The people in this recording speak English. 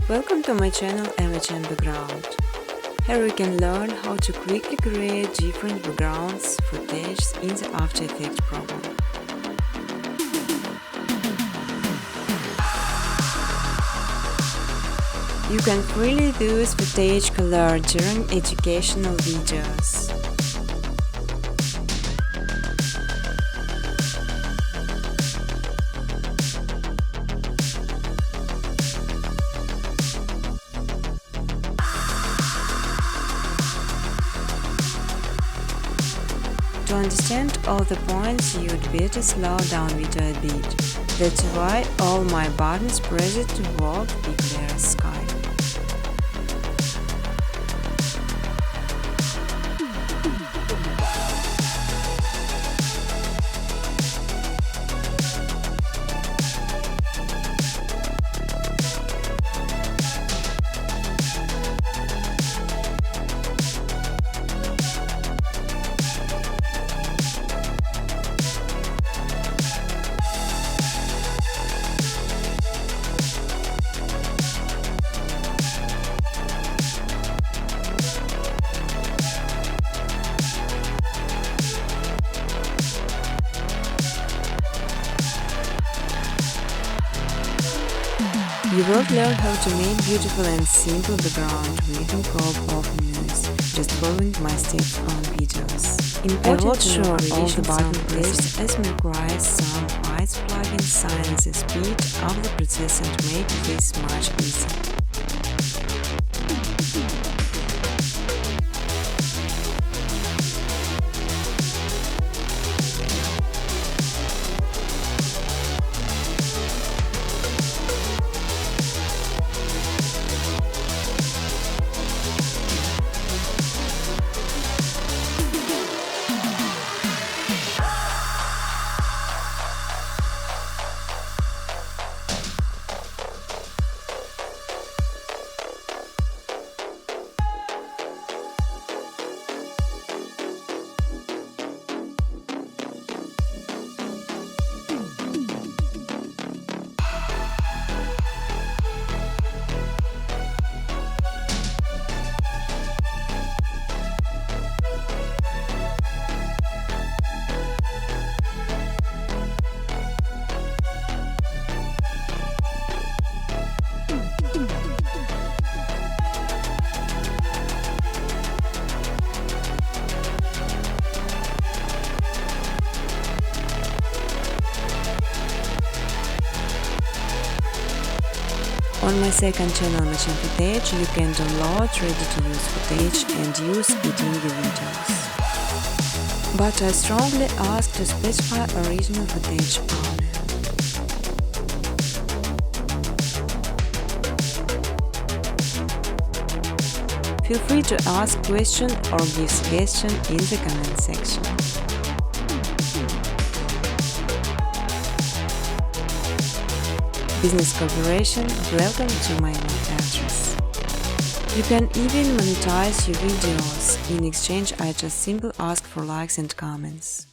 Welcome to my channel Image and Background. Here you can learn how to quickly create different backgrounds footage in the After Effects program. You can freely use footage color during educational videos. To understand all the points, you'd better slow down video a bit. That's why all my buttons pressed to work big layer sky. You will learn how to make beautiful and simple background with the help of noise, just following my steps on videos. Important to show all the button presses as requires some Python plugins sign the speed of the process and make this much easier. On my second channel Machine Footage, you can download ready-to-use footage and use it in your videos. But I strongly ask to specify original footage only. Feel free to ask questions or give suggestions in the comment section. Business cooperation, welcome to my email address. You can even monetize your videos. In exchange, I just simply ask for likes and comments.